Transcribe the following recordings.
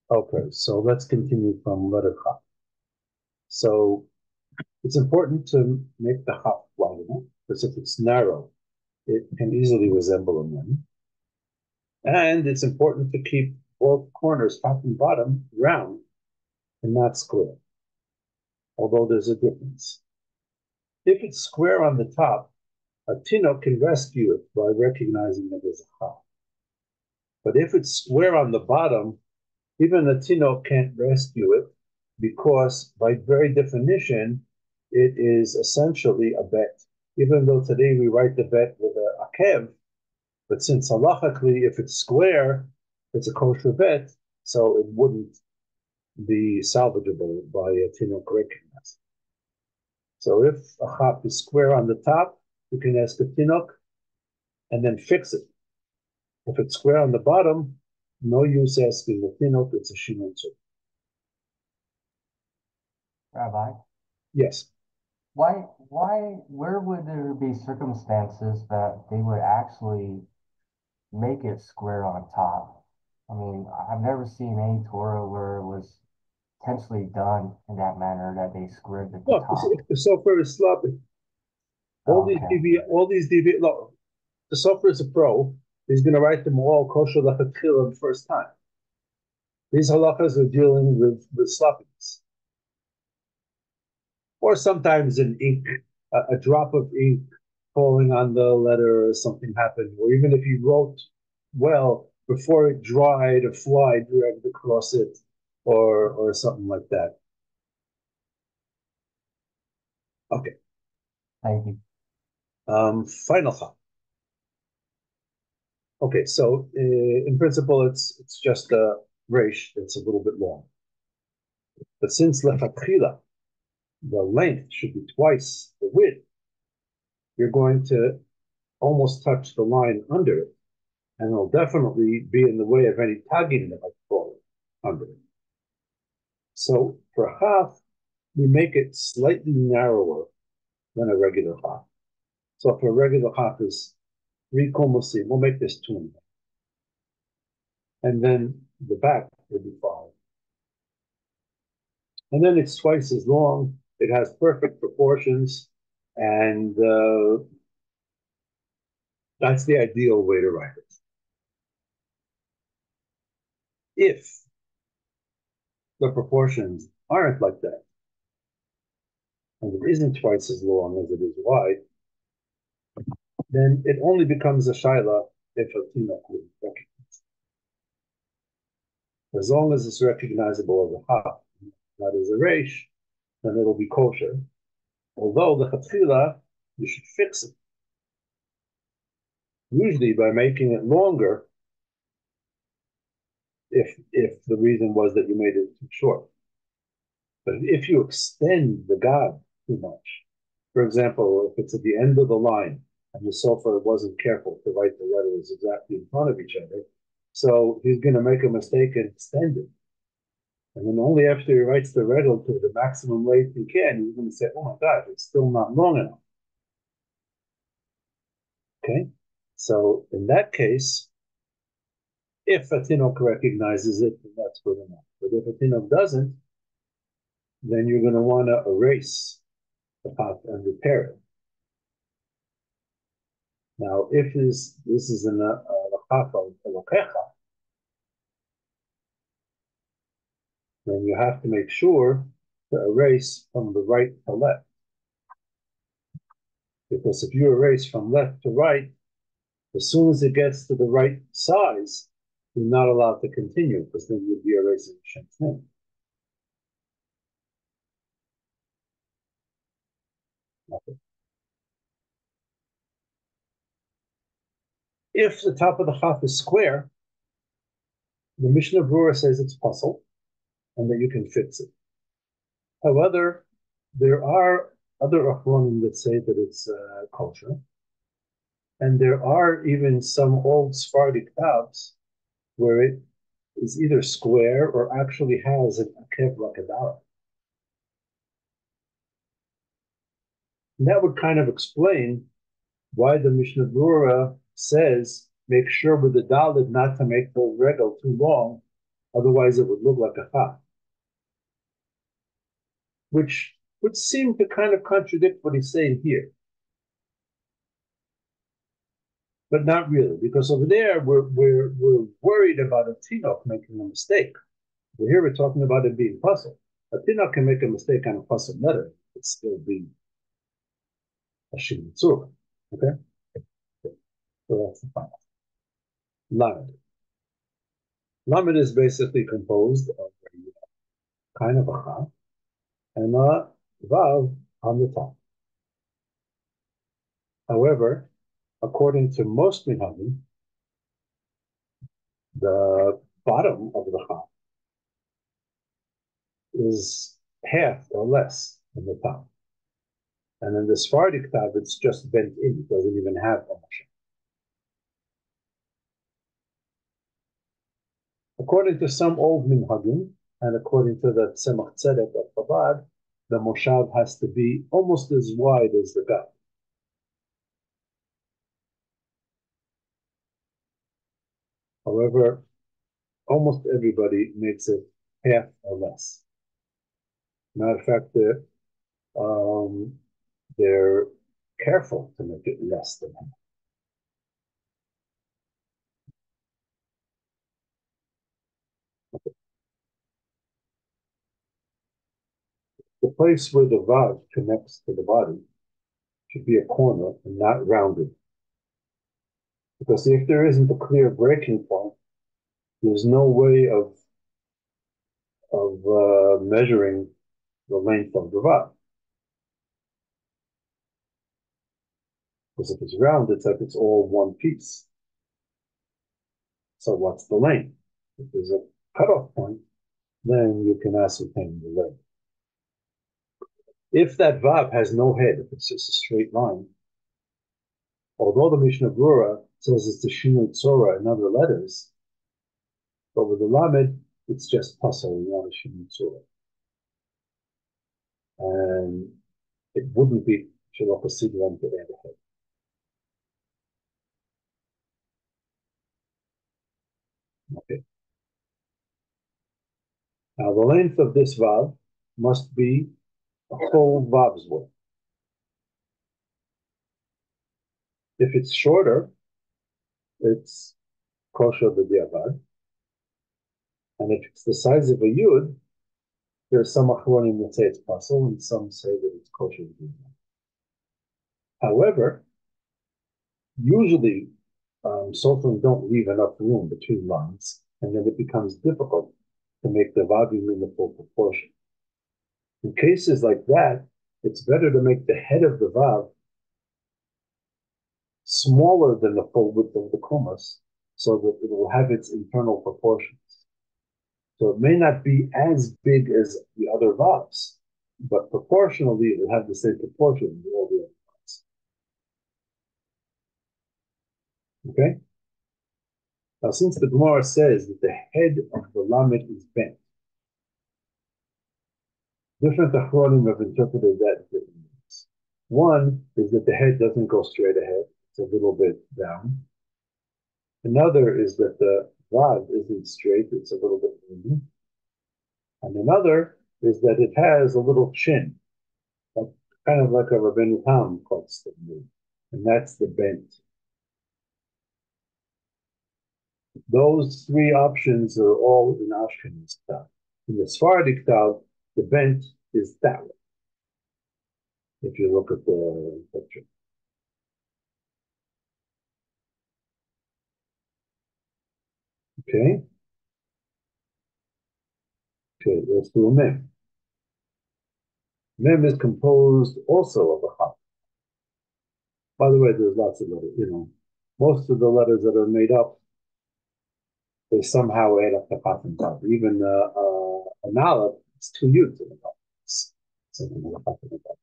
Okay, so let's continue from letter Chaf. So it's important to make the Chaf wide enough, because if it's narrow, it can easily resemble a mem. And it's important to keep both corners, top and bottom, round and not square, although there's a difference. If it's square on the top, a tino can rescue it by recognizing it as a Chaf. But if it's square on the bottom, even a tino can't rescue it because, by very definition, it is essentially a bet. Even though today we write the bet with a akev, but since halachically, if it's square, it's a kosher bet, so it wouldn't be salvageable by a tino recognize. So if a chap is square on the top, you can ask a tinok and then fix it. If it's square on the bottom, no use asking the tinok, it's a shimun. Rabbi, Yes. where would there be circumstances that they would actually make it square on top? I mean, I've never seen any Torah where it was intentionally done in that manner that they squared the Look, top. if the software is sloppy, Okay. look, the software is a pro. He's going to write them all kosher lechatchila the first time. These halachas are dealing with sloppiness. Or sometimes an ink, a drop of ink falling on the letter or something happened, or even if you wrote well before it dried, a fly dragged across it, or something like that. Okay. Thank you. Final thought. Okay, so in principle, it's just a resh that's a little bit long. But since lechatchila, the length should be twice the width, you're going to almost touch the line under it, and it'll definitely be in the way of any tagging that might fall under it. So for half, we make it slightly narrower than a regular half. So if a regular half is 3 kumosim, we'll make this 2.5. And then the back will be 5. And then it's twice as long. It has perfect proportions, and that's the ideal way to write it. If the proportions aren't like that, and it isn't twice as long as it is wide, then it only becomes a shaila if a tinok is recognized. As long as it's recognizable as a half, not as a resh, then it'll be kosher. Although the chatchila, you should fix it. Usually by making it longer, if the reason was that you made it too short. But if you extend the gad too much, for example, if it's at the end of the line and the sofer wasn't careful to write the letters exactly in front of each other, so he's going to make a mistake and extend it. And then only after he writes the regel to the maximum length he can, he's going to say, oh my God, it's still not long enough. Okay? So in that case, if a Tinok recognizes it, then that's good enough. But if a Tinok doesn't, then you're going to want to erase the path and repair it. Now, if this is in a path of Elokecha, then you have to make sure to erase from the right to left. Because if you erase from left to right, as soon as it gets to the right size, you're not allowed to continue because then you'd be erasing Hashem's name. Okay. If the top of the chaf is square, the Mishnah Brura says it's puzzle and that you can fix it. However, there are other achronim that say that it's kosher, and there are even some old Sephardic tabs where it is either square or actually has an akev like a dalet. And that would kind of explain why the Mishnah Brura says make sure with the dalet not to make the regel too long, Otherwise, it would look like a ha, which would seem to kind of contradict what he's saying here. But not really, because over there we're worried about a Tinoch making a mistake. Here we're talking about it being puzzle. A Tinoch can make a mistake on a puzzle letter, but still be a Shimitzura. Okay? So that's the final. Lamed. Lamed is basically composed of a kind of a Ha and a Vav on the top. However, according to most minhagim, the bottom of the Ha is half or less than the top. And in the Sephardic tab, it's just bent in. It doesn't even have a moshav. According to some old minhagim, and according to the Tzemach Tzedek of Chabad, the moshav has to be almost as wide as the gap. However, almost everybody makes it half or less. Matter of fact, they're careful to make it less than half. The place where the vav connects to the body should be a corner and not rounded. Because if there isn't a clear breaking point, there's no way of measuring the length of the vav. Because if it's round, it's like it's all one piece. So what's the length? If there's a cutoff point, then you can ascertain the length. If that vav has no head, if it's just a straight line, although the Mishnah Brura says it's the Shinui Tzora and other letters, but with the Lamed, it's just Pasal, not a Shinui Tzora. And it wouldn't be Shalach Sidran to add a head. Okay. Now the length of this vav must be a full vav's width. If it's shorter, it's kosher b'diavad. And if it's the size of a yud, there's some achronim that say it's pasul, and some say that it's kosher b'diavad. However, usually sofrim don't leave enough room between lines, and then it becomes difficult to make the vavim in the full proportion. In cases like that, it's better to make the head of the vav smaller than the full width of the kumas, so that it will have its internal proportions. So it may not be as big as the other vavs, but proportionally it will have the same proportion as all the other vavs. Okay? Now, since the Gemara says that the head of the lamed is bent, different achronim have interpreted that in different ways. One is that the head doesn't go straight ahead, it's a little bit down. Another is that the vav isn't straight, it's a little bit moving. And another is that it has a little chin, like, kind of like a Rabbeinu Tam cuts the move. And that's the bent. Those three options are all in Ashkenaz Tav. In the Sephardic Tav, the bent is that way, if you look at the picture. Okay? Okay, let's do a mem. Mem is composed also of a chaf. By the way, there's lots of letters, most of the letters that are made up, they somehow add up to chaf and tav. Even an aleph, it's two yuds in the top. Something like chaf and tav.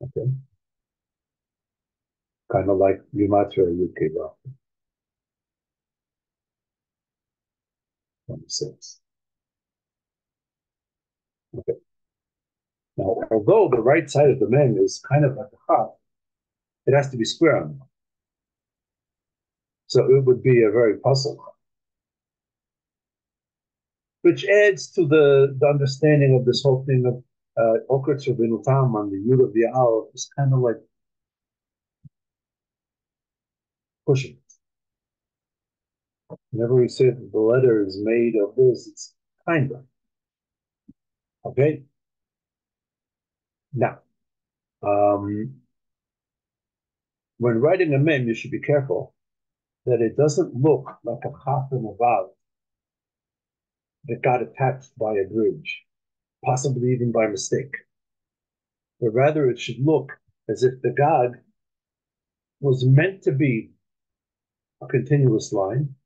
Okay? Kind of like Yumatra Yud Kei Vav. 26. Okay. Now, although the right side of the mem is kind of like a chaf, it has to be square on the mem. So it would be a very puzzle. which adds to the understanding of this whole thing of Okritz Rabbeinu Tam on the Yud of the Aleph is kind of like pushing it. Whenever we say that the letter is made of this, it's kind of. Okay? Now, when writing a mem, you should be careful that it doesn't look like a chaf and a vav that got attached by a bridge, possibly even by mistake. But rather, it should look as if the gag was meant to be a continuous line.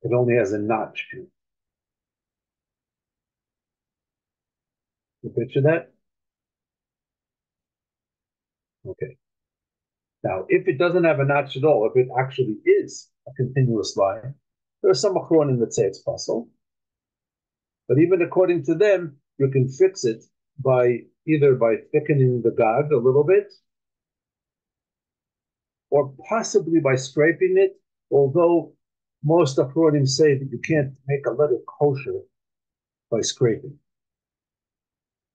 It only has a notch in it. You picture that? Okay. Now, if it doesn't have a notch at all, if it actually is a continuous line, there are some achronim that say it's possible. But even according to them, you can fix it by either by thickening the gag a little bit, or possibly by scraping it, although most achronim say that you can't make a letter kosher by scraping.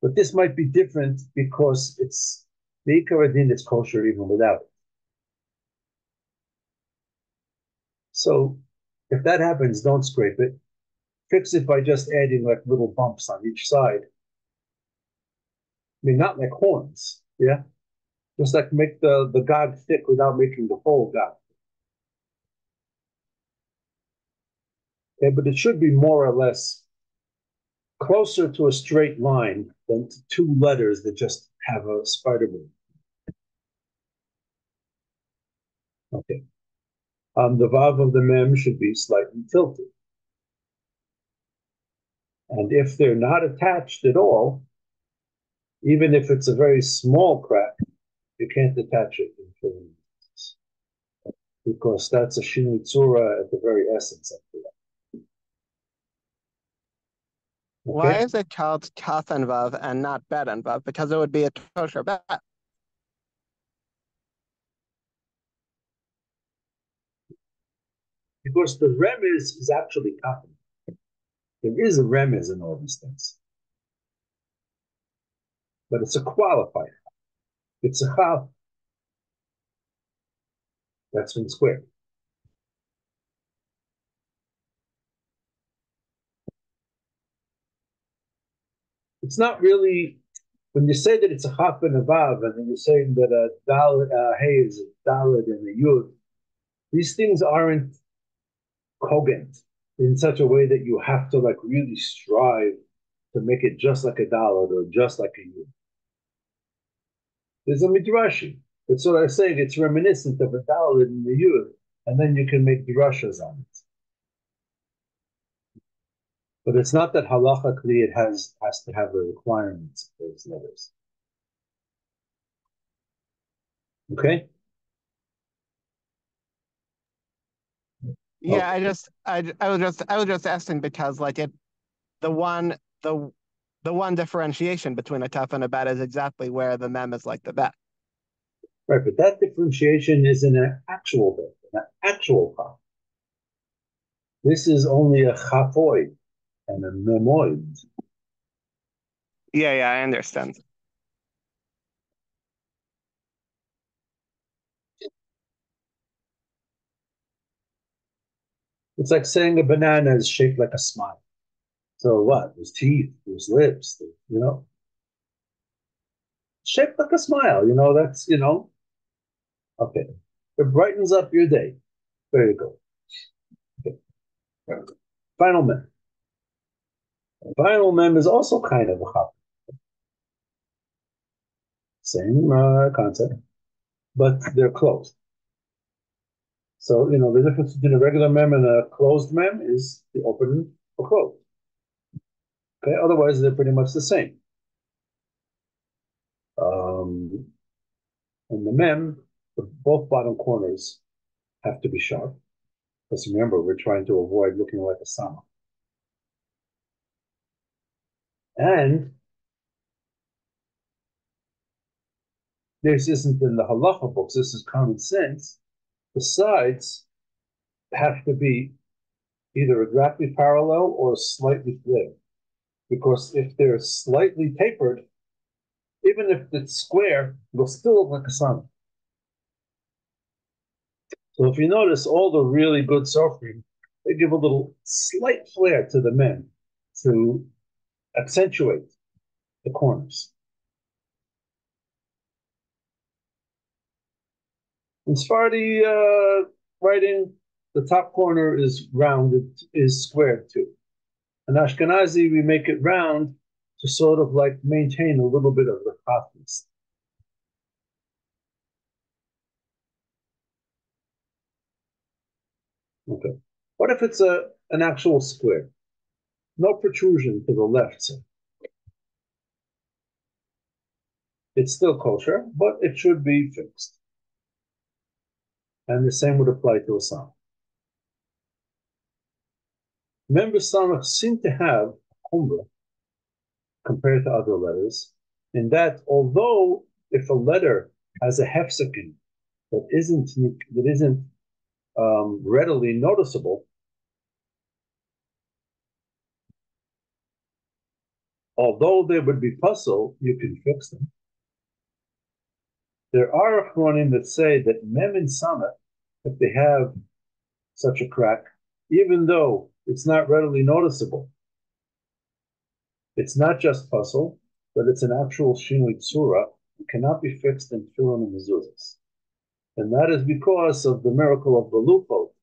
But this might be different because it's the Ikar Adin is kosher even without it. So if that happens, don't scrape it. Fix it by just adding like little bumps on each side. I mean, not like horns, yeah? Just like make the gag thick without making the whole gag. Okay, but it should be more or less closer to a straight line than to two letters that just have a spider web. Okay. The vav of the mem should be slightly tilted. And if they're not attached at all, even if it's a very small crack, you can't attach it in filling because that's a shinui tzura at the very essence of it. Why Okay? is it called Kaf and Vav and not Bet and Vav? Because it would be a kosher bet. Because the remez is actually kafan. There is a remez in all these things. But it's a qualifier. It's a chaf. That's been squared. It's not really, when you say that it's a chaf and a vav, and then you're saying that a dal, hey is a dalid and a yud, these things aren't cogent in such a way that you have to like really strive to make it just like a dalid or just like a yud. There's a midrashi. That's what I'm saying. It's reminiscent of a dalid and a yud, and then you can make drashas on it. But it's not that halachically it has to have the requirements of those letters. Okay? Yeah, Okay. I was just asking because like the one the the one differentiation between a tough and a bet is exactly where the mem is like the bet. Right, but that differentiation is in an actual bit, an actual chaf. This is only a chafoid and a memoid. Yeah, I understand. It's like saying a banana is shaped like a smile. So what? There's teeth, there's lips, you know, shaped like a smile. That's, okay. It brightens up your day. There you go. Okay. Final mem. Final mem is also kind of a chaf. Same concept, but they're closed. So, the difference between a regular mem and a closed mem is the open or closed. Okay, otherwise they're pretty much the same. And the mem, both bottom corners have to be sharp. Because remember, we're trying to avoid looking like a sama. And this isn't in the halacha books, this is common sense. The sides have to be either exactly parallel or slightly flared. Because if they're slightly tapered, even if it's square, it'll still look like a sun. So if you notice, all the really good sofrim, they give a little slight flare to the men to accentuate the corners. In Sephardi writing, the top corner is rounded, is squared too. In Ashkenazi, we make it round to sort of like maintain a little bit of the hotness. Okay. What if it's an actual square? No protrusion to the left side. It's still kosher, but it should be fixed. And the same would apply to a samach. Member samach seem to have chumrah compared to other letters, in that although if a letter has a hefsekin that isn't readily noticeable, although they would be puzzle, you can fix them. There are achronim that say that mem and samach, if they have such a crack, even though it's not readily noticeable, it's not just puzzle, but it's an actual shinui tsura. It cannot be fixed in tefillin and mezuzahs. And that is because of the miracle of the loophole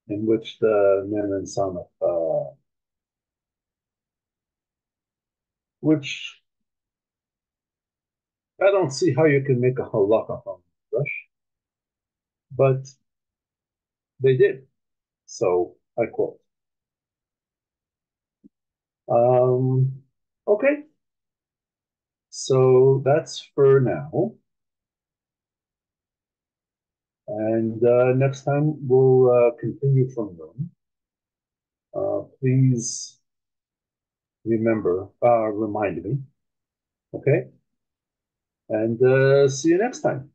in which the mem and samach, which I don't see how you can make a halakha from brush, but they did. So I quote. Okay, so that's for now. And next time we'll continue from Rome. Please remind me. Okay? And see you next time.